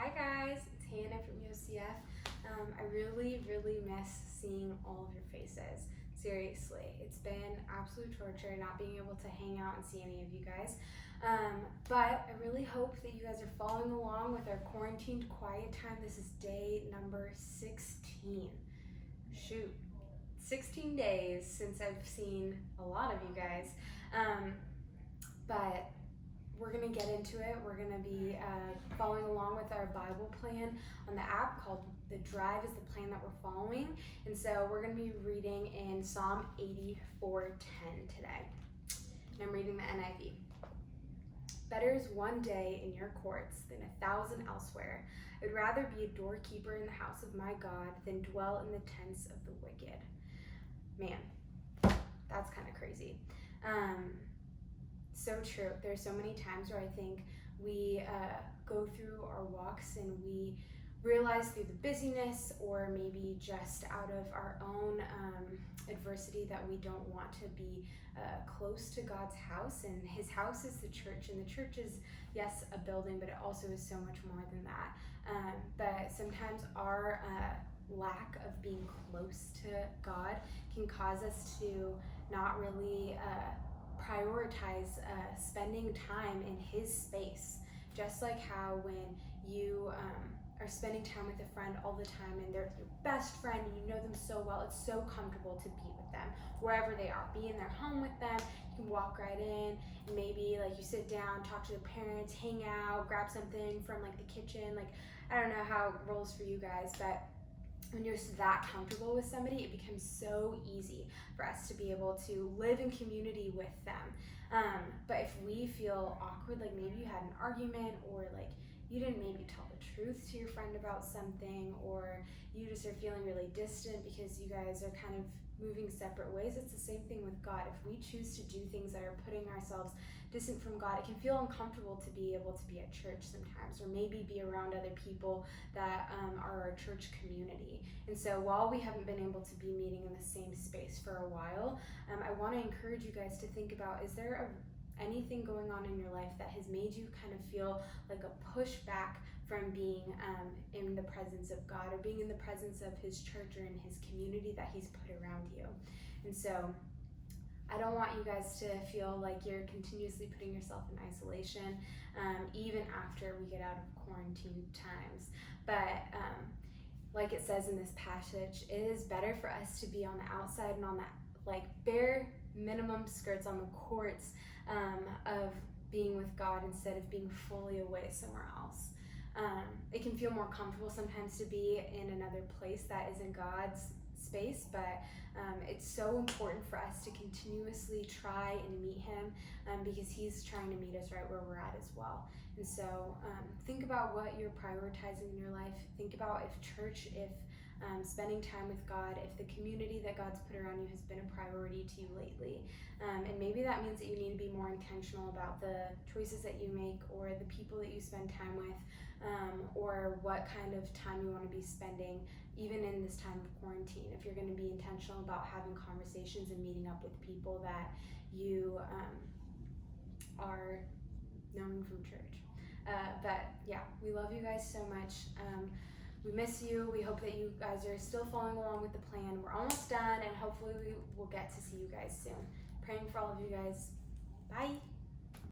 Hi guys, it's Hannah from UCF. I really miss seeing all of your faces. Seriously, it's been absolute torture not being able to hang out and see any of you guys. But I really hope that you guys are following along with our quarantined quiet time. This is day number 16. Shoot, 16 days since I've seen a lot of you guys. But we're going to get into it. We're going to be following along with our Bible plan on the app called The Drive is the plan that we're following. And so we're going to be reading in Psalm 84:10 today. And I'm reading the NIV. Better is one day in your courts than 1,000 elsewhere. I would rather be a doorkeeper in the house of my God than dwell in the tents of the wicked. Man, that's kind of crazy. So true. There's so many times where I think we go through our walks and we realize through the busyness or maybe just out of our own adversity that we don't want to be close to God's house. And his house is the church, and the church is, yes, a building, but it also is so much more than that. But sometimes our lack of being close to God can cause us to not really prioritize spending time in his space. Just like how when you are spending time with a friend all the time and they're your best friend and you know them so well, it's so comfortable to be with them wherever they are. Be in their home with them. You can walk right in and maybe like you sit down, talk to the parents, hang out, grab something from like the kitchen. Like, I don't know how it rolls for you guys, but when you're that comfortable with somebody, it becomes so easy for us to be able to live in community with them. But if we feel awkward, like maybe you had an argument or like you didn't maybe tell the truth to your friend about something, or you just are feeling really distant because you guys are kind of moving separate ways, it's the same thing with God. If we choose to do things that are putting ourselves distant from God, it can feel uncomfortable to be able to be at church sometimes, or maybe be around other people that are our church community. And so while we haven't been able to be meeting in the same space for a while, I want to encourage you guys to think about, is there anything going on in your life that has made you kind of feel like a pushback from being in the presence of God, or being in the presence of his church or in his community that he's put around you? And so I don't want you guys to feel like you're continuously putting yourself in isolation, even after we get out of quarantine times. But like it says in this passage, it is better for us to be on the outside and on that like bare minimum skirts on the courts of being with God instead of being fully away somewhere else. It can feel more comfortable sometimes to be in another place that isn't God's space, but it's so important for us to continuously try and meet him, because he's trying to meet us right where we're at as well. And so think about what you're prioritizing in your life. Think about if church, if spending time with God, if the community that God's put around you has been a priority to you lately. And maybe that means that you need to be more intentional about the choices that you make, or the people that you spend time with, or what kind of time you want to be spending even in this time of quarantine. If you're going to be intentional about having conversations and meeting up with people that you are knowing from church. But yeah, we love you guys so much. We miss you. We hope that you guys are still following along with the plan. We're almost done, and hopefully we will get to see you guys soon. Praying for all of you guys. Bye.